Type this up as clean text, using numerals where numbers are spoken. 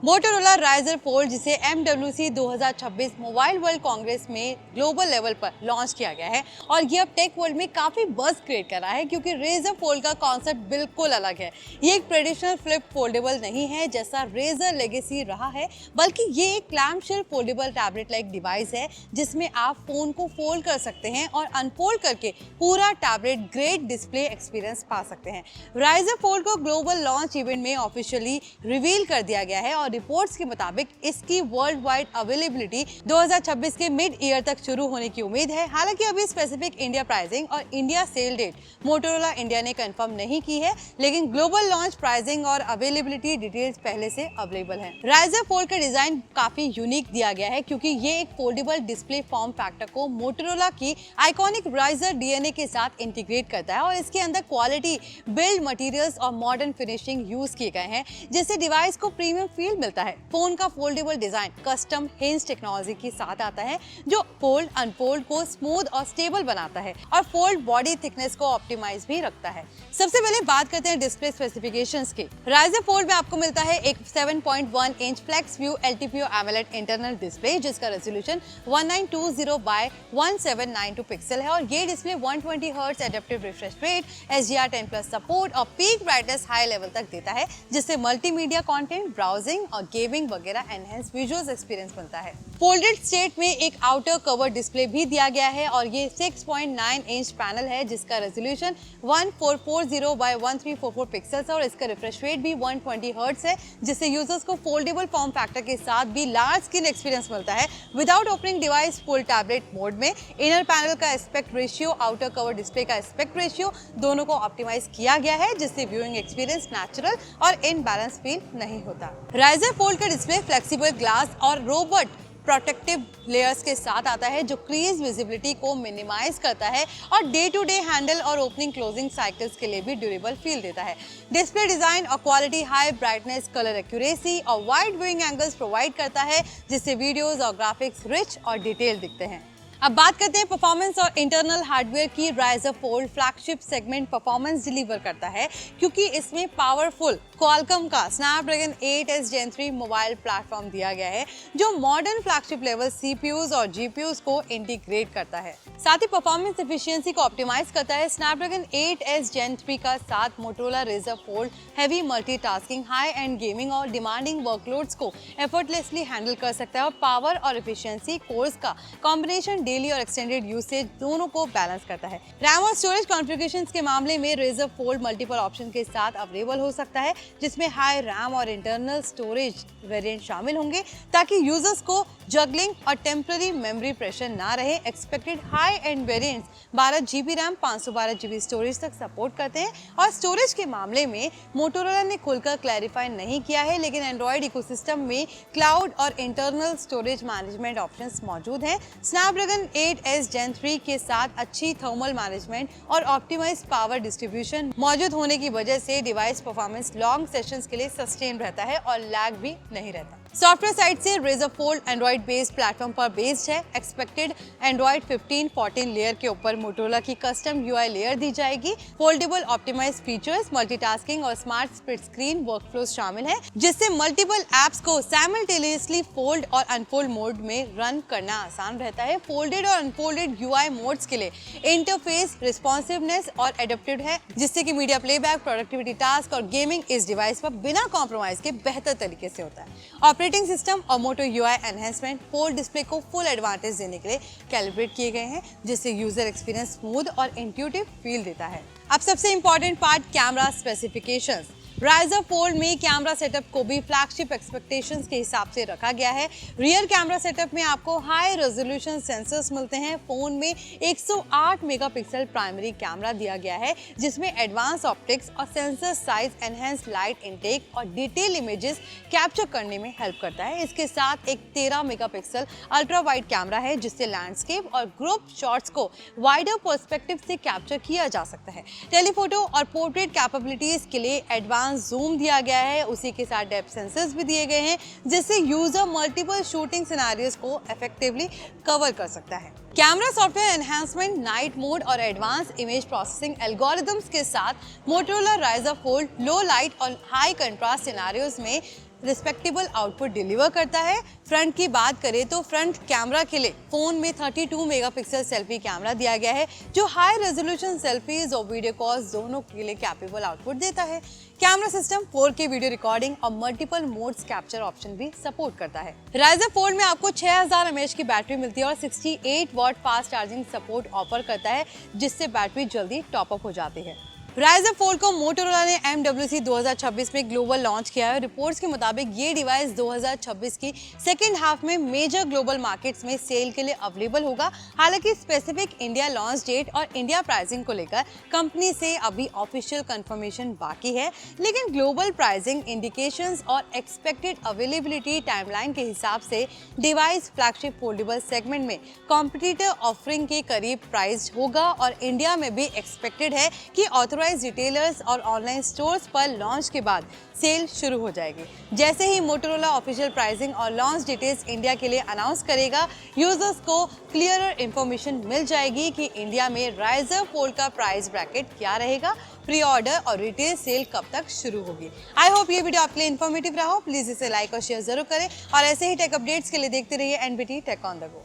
Motorola riser fold जिसे MWC 2026 mobile world Congress में global level पर लॉन्च किया गया है और ये अब टेक वर्ल्ड में काफी बज़ क्रिएट कर रहा है क्योंकि रेजर फोल्ड का कॉन्सेप्ट बिल्कुल अलग है। ये एक ट्रेडिशनल फ्लिप फोल्डेबल नहीं है जैसा रेजर लेगेसी रहा है, बल्कि ये एक क्लैम्पशेल फोल्डेबल टैबलेट लाइक डिवाइस है जिसमें आप फोन को फोल्ड कर सकते हैं और अनफोल्ड करके पूरा टैबलेट ग्रेट डिस्प्ले एक्सपीरियंस पा सकते हैं। राइजर फोल्ड को ग्लोबल लॉन्च इवेंट में ऑफिशियली रिवील कर दिया गया है और रिपोर्ट्स के मुताबिक इसकी वर्ल्ड वाइड अवेलेबिलिटी 2026 के मिड ईयर तक शुरू होने की उम्मीद है। हालांकि अभी स्पेसिफिक इंडिया प्राइसिंग और India sale date Motorola India ने कंफर्म नहीं की है, लेकिन ग्लोबल लॉन्च प्राइसिंग और अवेलेबिलिटी डिटेल्स पहले से अवेलेबल है। राइजर फोल्ड का डिजाइन काफी यूनिक दिया गया है क्योंकि ये एक फोल्डेबल डिस्प्ले फॉर्म फैक्टर को मोटोरोला की आइकॉनिक राइजर डीएनए के साथ इंटीग्रेट करता है और इसके अंदर क्वालिटी बिल्ड मटेरियल्स और मॉडर्न फिनिशिंग यूज किए गए हैं जिससे डिवाइस को प्रीमियम फील मिलता है। फोन का foldable design custom hinge technology के साथ आता है जो फोल्ड अनफोल्ड को स्मूथ और स्टेबल बनाता है और फोल्ड बॉडी थिकनेस को ऑप्टिमाइज भी रखता है। सबसे पहले बात करते हैं डिस्प्ले स्पेसिफिकेशंस की। राइजर फोल्ड में आपको मिलता है एक 7.1 inch flex view LTPO AMOLED internal display जिसका रेजोल्यूशन 1920 बाय 1792 पिक्सल है और ये display 120 hertz adaptive refresh rate, HDR10+ support और पीक ब्राइटनेस हाई लेवल तक देता है जिससे मल्टीमीडिया कंटेंट, ब्राउजिंग और गेमिंग वगैरह एनहेंस विजुअल एक्सपीरियंस मिलता है। फोल्डेड स्टेट में एक आउटर कवर डिस्प्ले भी दिया गया है और ये 6.9 इंच पैनल है जिसका रेजोल्यूशन 1440 बाय 1344 पिक्सल्स और इसका रिफ्रेश रेट भी 120 हर्ट्ज है जिससे यूजर्स को फोल्डेबल फॉर्म फैक्टर के साथ भी लार्ज स्क्रीन एक्सपीरियंस मिलता है without opening device full tablet mode में। इनर पैनल का aspect ratio, outer cover display का एस्पेक्ट रेशियो दोनों को ऑप्टिमाइज किया गया है जिससे व्यूइंग एक्सपीरियंस नेचुरल और इनबैलेंस फील नहीं होता। राइजर फोल्ड का डिस्प्ले फ्लेक्सिबल ग्लास और रोबोट प्रोटेक्टिव लेयर्स के साथ आता है जो क्रीज विजिबिलिटी को मिनिमाइज करता है और डे टू डे हैंडल और ओपनिंग क्लोजिंग साइकिल्स के लिए भी ड्यूरेबल फील देता है। डिस्प्ले डिजाइन और quality high brightness, colour accuracy और वाइड व्यूइंग एंगल्स प्रोवाइड करता है जिससे वीडियोस और ग्राफिक्स रिच और डिटेल दिखते हैं। अब बात करते हैं परफॉर्मेंस और इंटरनल हार्डवेयर की। Razr fold flagship segment performance deliver करता है क्योंकि इसमें पावरफुल क्वालकॉम का Snapdragon 8S Gen 3 mobile platform दिया गया है जो मॉडर्न फ्लैगशिप लेवल CPUs और GPUs को इंटीग्रेट करता है। साथ ही परफॉर्मेंस एफिशिएंसी को ऑप्टिमाइज करता है। स्नैपड्रैगन 8S Gen 3 का साथ Motorola riser fold heavy multitasking, high and gaming और डिमांडिंग वर्कलोड्स को एफर्टलेसली हैंडल कर सकता है और पावर और एफिशिएंसी कोर्स का कॉम्बिनेशन डेली और एक्सटेंडेड यूसेज दोनों को बैलेंस करता है। रैम और स्टोरेज कॉन्फ़िगरेशंस के मामले में राइजर फोल्ड मल्टीपल ऑप्शन के साथ अवेलेबल हो सकता है जिसमें हाई रैम और इंटरनल स्टोरेज वेरिएंट शामिल होंगे ताकि यूजर्स को जगलिंग और टेम्पररी मेमोरी प्रेशर ना रहे। Expected high and variants 12 GB RAM 512 GB storage तक सपोर्ट करते हैं और स्टोरेज के मामले में मोटोरोला ने खुलकर क्लैरिफाई नहीं किया है, लेकिन एंड्रॉइड इकोसिस्टम में क्लाउड और इंटरनल स्टोरेज मैनेजमेंट ऑप्शंस मौजूद हैं। स्नैपड्रैगन 8S Gen 3 के साथ अच्छी थर्मल मैनेजमेंट और ऑप्टिमाइज्ड पावर डिस्ट्रीब्यूशन मौजूद होने की वजह से डिवाइस परफॉर्मेंस लॉन्ग सेशंस के लिए सस्टेन रहता है और लैग भी नहीं रहता। सॉफ्टवेयर साइड से riser fold Android based platform पर बेस्ड है। एक्सपेक्टेड एंड्रॉइड 15-14 लेयर के ऊपर मोटोरोला की कस्टम UI लेयर दी जाएगी। फोल्डेबल ऑप्टिमाइज्ड फीचर्स, मल्टीटास्किंग और स्मार्ट स्प्लिट स्क्रीन वर्कफ्लोज शामिल है जिससे मल्टीपल एप्स को साइमल्टेनियसली फोल्ड और अनफोल्ड मोड में रन करना आसान रहता है। फोल्डेड और अनफोल्डेड UI मोड्स के लिए इंटरफेस रिस्पॉन्सिवनेस और एडेप्टिव है जिससे कि मीडिया प्लेबैक, प्रोडक्टिविटी टास्क और गेमिंग इस डिवाइस पर बिना कॉम्प्रोमाइज के बेहतर तरीके से होता है। ऑपरेटिंग सिस्टम और मोटो UI एनहेंसमेंट फोल्ड डिस्प्ले को फुल एडवांटेज देने के लिए कैलिब्रेट किए गए हैं जिससे यूजर एक्सपीरियंस स्मूथ और इंट्यूटिव फील देता है। अब सबसे important part, camera specifications. Riser fold में कैमरा सेटअप को भी फ्लैगशिप एक्सपेक्टेशंस के हिसाब से रखा गया है। रियर कैमरा सेटअप में आपको हाई रेजोल्यूशन सेंसर्स मिलते हैं। फोन में 108 मेगापिक्सल प्राइमरी कैमरा दिया गया है जिसमें एडवांस ऑप्टिक्स और sensor size enhance light intake और डिटेल इमेजेस कैप्चर करने में हेल्प करता है। इसके साथ एक 13 मेगापिक्सल अल्ट्रा वाइड कैमरा है जिससे लैंडस्केप और ग्रुप शॉट्स को वाइडर पर्सपेक्टिव से कैप्चर किया जा सकता है। टेलीफोटो और पोर्ट्रेट कैपेबिलिटीज के लिए एडवांस जूम दिया गया है, उसी के साथ डेप्थ सेंसर्स भी दिए गए हैं जिससे यूजर मल्टीपल शूटिंग सिनेरियोस को इफेक्टिवली कवर कर सकता है। Camera software enhancement, night mode और एडवांस इमेज प्रोसेसिंग एल्गोरिथम्स के साथ मोटोरोला राइजर फोल्ड लो लाइट और हाई कंट्रास्ट सिनेरियोस में रिस्पेक्टेबल आउटपुट डिलीवर करता है। फ्रंट की बात करें तो फ्रंट कैमरा के लिए फोन में 32 मेगापिक्सल सेल्फी कैमरा दिया गया है, जो हाई रेजोल्यूशन सेल्फीज और वीडियो कॉल्स दोनों के लिए कैपेबल आउटपुट देता है। Camera system 4K video recording और मल्टीपल मोड्स कैप्चर ऑप्शन भी सपोर्ट करता है। Ryzen फोल्ड में आपको 6000 mAh की बैटरी मिलती है और 68 watt fast charging support offer करता है, जिससे बैटरी जल्दी टॉप अप हो जाती है। Ryzen फोल्ड को मोटोरोला ने MWC 2026 में ग्लोबल लॉन्च किया है। रिपोर्ट्स के मुताबिक ये डिवाइस 2026 की सेकेंड हाफ में मेजर ग्लोबल मार्केट्स में सेल के लिए अवेलेबल होगा। हालांकि स्पेसिफिक इंडिया लॉन्च डेट और इंडिया प्राइसिंग को लेकर कंपनी से अभी ऑफिशियल कंफर्मेशन बाकी है, लेकिन ग्लोबल प्राइसिंग इंडिकेशंस और एक्सपेक्टेड अवेलेबिलिटी टाइमलाइन के हिसाब से डिवाइस फ्लैगशिप फोल्डेबल सेगमेंट में कॉम्पिटिटर ऑफरिंग के करीब प्राइस्ड होगा और इंडिया में भी एक्सपेक्टेड है कि ऑथराइज्ड रिटेलर्स और ऑनलाइन स्टोर्स पर लॉन्च के बाद सेल शुरू हो जाएगी। जैसे ही मोटोरोला ऑफिशियल प्राइसिंग और लॉन्च डिटेल्स इंडिया के लिए अनाउंस करेगा, यूजर्स को क्लियरर इंफॉर्मेशन मिल जाएगी कि इंडिया में Ryzen फोल्ड का प्राइस ब्रैकेट क्या रहेगा, प्री ऑर्डर और रिटेल सेल कब तक शुरू होगी। आई होप ये वीडियो आपके लिए इन्फॉर्मेटिव रहा हो। प्लीज इसे लाइक और शेयर जरूर करें और ऐसे ही टेक अपडेट्स के लिए देखते रहिए NBT tech on the go.